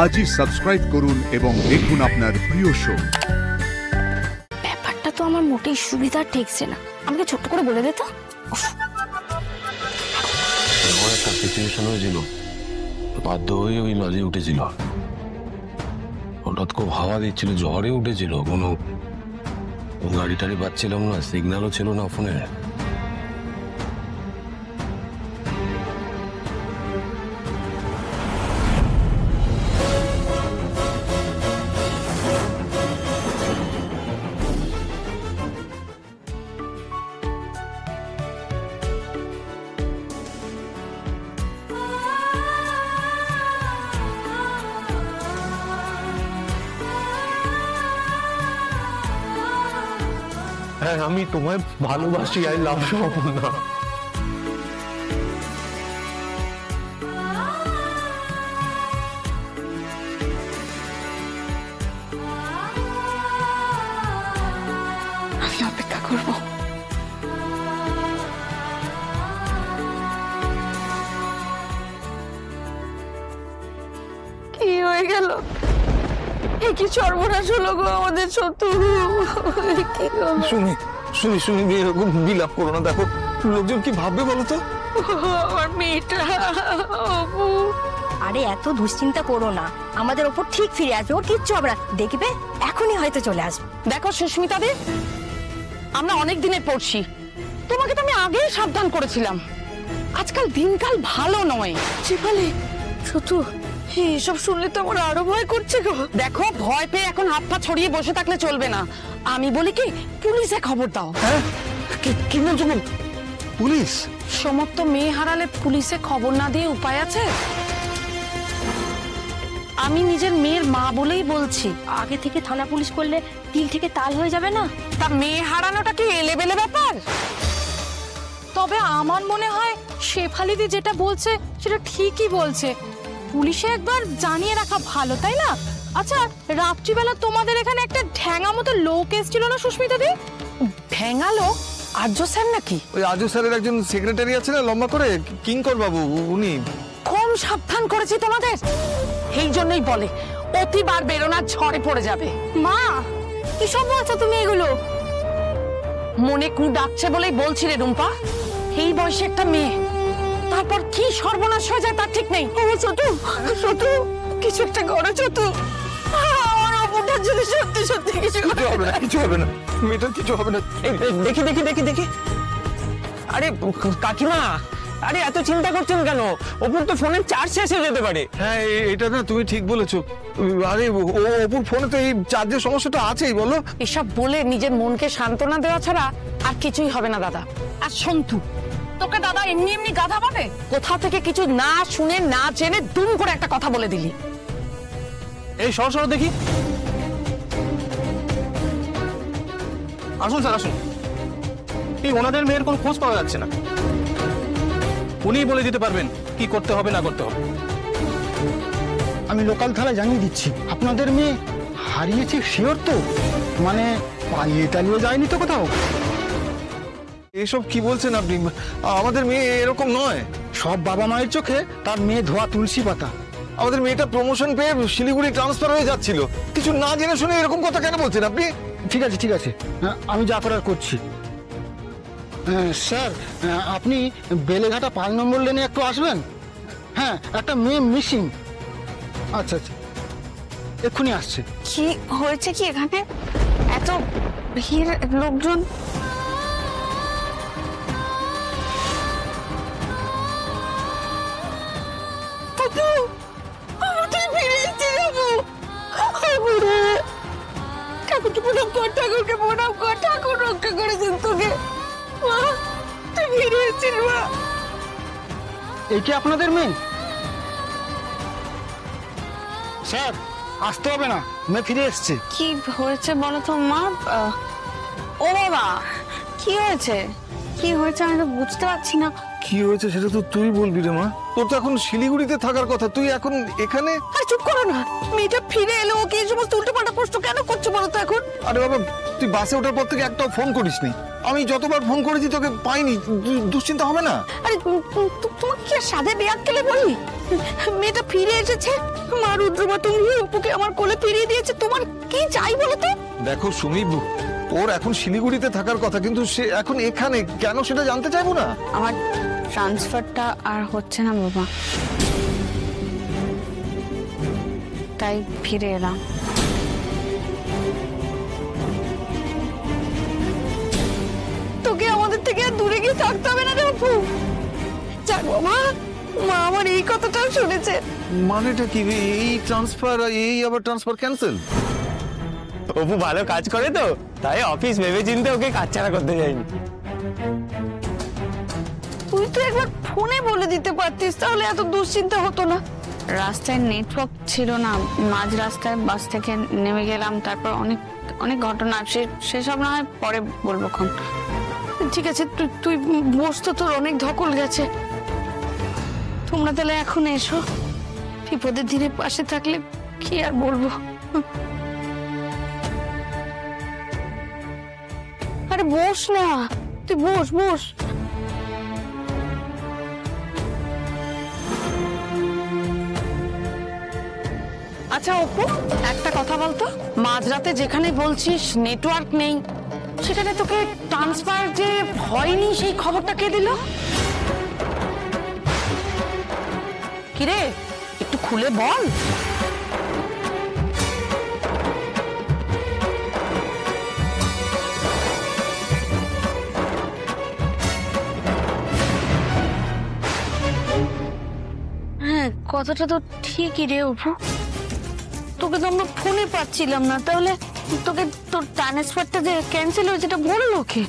আজই সাবস্ক্রাইব করুন এবং দেখুন আপনার প্রিয় শো। ব্যাপারটা তো আমার মোটেই সুবিধার ঠেকছে না, আমাকে ছোট্ট করে বলে দে তো। একটা সিচুয়েশন হয়েছিল, বাধ্য হয়ে ওই লজে উঠেছিল। হঠাৎ খুব হাওয়া দিচ্ছিল, ঝড়ে উঠেছিল, কোনো গাড়ি টাড়ি পাচ্ছিলাম না, সিগন্যালও ছিল না ফোনে। হ্যাঁ, আমি তোমায় ভালোবাসি, আই লাভ ইউ অপর্ণা। আমি অপেক্ষা করব। কি হয়ে গেল? কি সর্বনাশ হলো গো আমাদের শত্রু। শুনি শুনি শুনি এরকম বিলাপ করো না, দেখো লোকজন কি ভাববে বলো তো। আমার মেয়েটা। আরে এত দুশ্চিন্তা করো না, আমাদের ওপর ঠিক ফিরে আসবে, ওর কিচ্ছু হবে না, দেখবে এখনই হয়তো চলে আসবে। দেখো সুস্মিতা দি, আমরা অনেক দিনের পড়ছি, তোমাকে তো আমি আগেই সাবধান করেছিলাম, আজকাল দিনকাল ভালো নয়। শিফালি, শত্রু এসব শুনলে তো আমার আরো ভয় করছে গো। দেখো, ভয় পেয়ে এখন হাত পা ছড়িয়ে বসে থাকলে চলবে না। আমি বলি কি, পুলিশে খবর দাও। হ্যাঁ, কি বলছো? পুলিশ? সমস্ত মেয়ে হারালে পুলিশে খবর না দিয়ে উপায় আছে? আমি নিজের মেয়ের মা বলেই বলছি। আগে থেকে থানা পুলিশ করলে তিল থেকে তাল হয়ে যাবে না? তা মেয়ে হারানোটা কি এলেবেলে ব্যাপার? তবে আমার মনে হয় শেফালিদি যেটা বলছে সেটা ঠিকই বলছে, পুলিশে একবার জানিয়ে রাখা ভালো, তাই না? আচ্ছা, রাত্রিবেলা তোমাদের এখানে একটা ঢ্যাঙা মতো লোক এসেছিল না সুস্মিতা দি? ভেঙালো? আর্য স্যার নাকি? ওই আর্য স্যারের একজন সেক্রেটারি আছে না লম্বা করে, কিঙ্কর বাবু, উনি। কম সাবধান করেছি তোমাদের, এই জন্যই বলে অতিবার বেরোনা ঝড়ে পড়ে যাবে। মা, কি সব বলছো তুমি এগুলো? মনে কু ডাকছে বলেই বলছি রে রুম্পা, এই বয়সে একটা মেয়ে, তারপর কি সর্বনাশ হয়ে যায় তার ঠিক নেই। শত্রু, শত্রু কিছু একটা করো শত্রু। আমার অপরটার যদি সত্যি সত্যি কিছু হবে না, কিছু হবে না, মেয়েটার কিছু হবে না। দেখি দেখি দেখি দেখি। আরে কাকিমা, আরে এত চিন্তা করছেন কেন? ওপর তো ফোনের চার্জ শেষ হয়ে যেতে পারে। হ্যাঁ, এটা না তুমি ঠিক বলেছো। আরে ওপর ফোনে তো এই চার্জের সমস্যাটা আছেই, বলো। এসব বলে নিজের মনকে সান্ত্বনা দেওয়া ছাড়া আর কিছুই হবে না দাদা। আর সন্তু, তোকে দাদা এমনি এমনি গাধা বলে? কোথা থেকে কিছু না শুনে না জেনে দুম করে একটা কথা বলে দিলি। এই সর সর দেখি। আসুন স্যার, আসুন। এই ওনাদের মেয়ের কোন খোঁজ পাওয়া যাচ্ছে না, উনিই বলে দিতে পারবেন কি করতে হবে না করতে হবে। আমি লোকাল থানায় জানিয়ে দিচ্ছি, আপনাদের মেয়ে হারিয়েছে শিওর তো? মানে পালিয়ে টালিয়ে যায়নি তো কোথাও? এসব কি বলছেন আপনি? আমাদের মেয়ে এরকম নয়। সব বাবা মায়ের চোখে তার মেয়ে ধোয়া তুলসী পাতা। আমাদের মেয়েটা প্রমোশন পেয়ে শিলিগুড়ি ট্রান্সফার হয়ে যাচ্ছিল, কিছু না জেনে শুনে এরকম কথা কেন বলছেন আপনি? ঠিক আছে ঠিক আছে, আমি যা করার করছি। স্যার, আপনি বেলেঘাটা 5 নম্বর লেনে একটু আসবেন। হ্যাঁ, একটা মেয়ে মিসিং। আচ্ছা আচ্ছা, এক্ষুনি আসছে। কি হয়েছে কি এখানে? এত ভিড়, লোকজন। ঠাকুরকে প্রণাম কর, ঠাকুরকে প্রণাম কর, ঠাকুর রক্ষা করেছেন তোকে। মা, তুই ফিরে এসেছিস মা। এই কি আপনাদের মেয়ে? স্যার, আসতে হবে না, মেয়ে ফিরে এসছে। কি হয়েছে বলো তো মা? ও বাবা, কি হয়েছে? কি হয়েছে আমি তো বুঝতে পারছি না। কি হয়েছে সেটা তো তুই বলবি রে মা। তোর তো এখন শিলিগুড়িতে থাকার কথা, তুই এখন এখানে। আর চুপ করো না, মেয়েটা ফিরে এলো, ওকে এই সমস্ত উল্টোপাল্টা প্রশ্ন কেন করছো বলো তো এখন? আরে বাবা, তুই বাসে ওঠার পর থেকে একটাও ফোন করিসনি। আমি যতবার ফোন করেছি তোকে পাইনি। দুশ্চিন্তা হবে না? আরে তোমাকে কি আর সাধে বেয়াক্কেলে বলি? মেয়েটা ফিরে এসেছে, মা রুদ্রমা তুমি অপুকে আমার কোলে ফিরিয়ে দিয়েছে, তোমার কি চাই বলো তো? দেখো সুমি, ওর এখন শিলিগুড়িতে থাকার কথা, কিন্তু সে এখন এখানে কেন সেটা জানতে চাইবো না? আমার ট্রান্সফারটা আর হচ্ছে না বাবা, তাই ফিরে এলাম। তোকে আমাদের থেকে আর দূরে গিয়ে থাকতে হবে না রে অপু। যাক বাবা, মা আমার এই কথাটাও শুনেছে। মানেটা কি? এই ট্রান্সফার, এই আবার ট্রান্সফার ক্যান্সেল? অপু ভালো কাজ করে তো, তাই অফিস ভেবে চিন্তে ওকে কাজছাড়া করতে যায়নি। তুই তো একবার ফোনে বলে দিতে পারতিস, তাহলে এত দুশ্চিন্তা হতো না। রাস্তায় নেটওয়ার্ক ছিল না, মাঝ রাস্তায় বাস থেকে নেমে গেলাম, তারপর অনেক অনেক ঘটনা, সেসব না হয় পরে বলবো খন। ঠিক আছে, তুই বস তো, তোর অনেক ধকল গেছে। তোমরা তাহলে এখন এসো, বিপদের দিনে পাশে থাকলে কি আর বলবো। আরে বস না, তুই বস বস। আচ্ছা অপু, একটা কথা বলতো, মাঝরাতে যেখানে বলছিস নেটওয়ার্ক নেই, সেখানে তোকে ট্রান্সফার যে হয়নি সেই খবরটা কে দিল? কিরে, একটু খুলে বল। হ্যাঁ, কথাটা তো ঠিকই রে অপু, তোকে তো আমরা ফোনে পাচ্ছিলাম না, তাহলে তোকে তোর ট্রান্সফারটা যে ক্যান্সেল হয়েছে এটা বললো কে?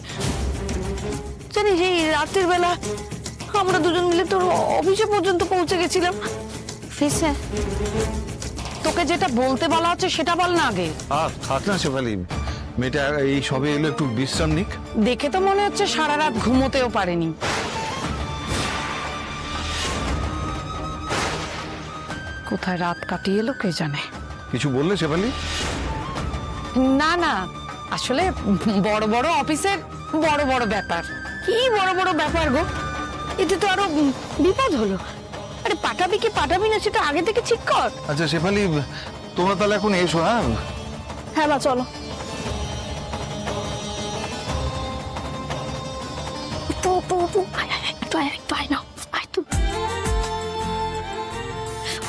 জানিস এই রাতের বেলা আমরা দুজন মিলে তোর অফিসে পর্যন্ত পৌঁছে গেছিলাম। অফিসে? তোকে যেটা বলতে বলা হচ্ছে সেটা বল না আগে। থাক না শেফালি, মেয়েটা এই সবে এলো, একটু বিশ্রাম নিক। দেখে তো মনে হচ্ছে সারা রাত ঘুমোতেও পারেনি। কোথায় রাত কাটিয়ে এলো কে জানে। কিছু বললে শেফালি? না না, আসলে বড় বড় অফিসের বড় বড় ব্যাপার। কি বড় বড় ব্যাপার গো, এতে তো আরো বিপদ হলো। আরে পাঠাবি কি পাঠাবি না সেটা আগে থেকে ঠিক কর। আচ্ছা শেফালি, তোমরা তাহলে এখন এসো। হ্যাঁ হ্যাঁ বা চলো।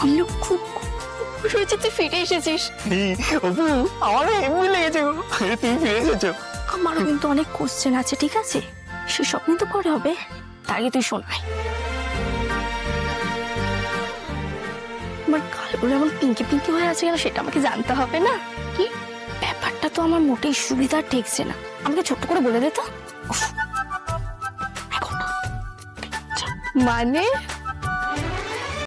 আমি খুব খুশি হয়েছি তুই ফিরে এসেছিস। অপু, আমারও এমনি লেগেছে গো, তুই ফিরে এসেছো। আমারও কিন্তু অনেক কোশ্চেন আছে, ঠিক আছে? সেসব নিয়ে তো পরে হবে, তার আগে তুই শোনাই। আমার গালগুলো এমন পিঙ্কি পিঙ্কি হয়ে আছে কেন সেটা আমাকে জানতে হবে না? কি ব্যাপারটা তো আমার মোটেই সুবিধা ঠেকছে না, আমাকে ছোট্ট করে বলে দে তো। মানে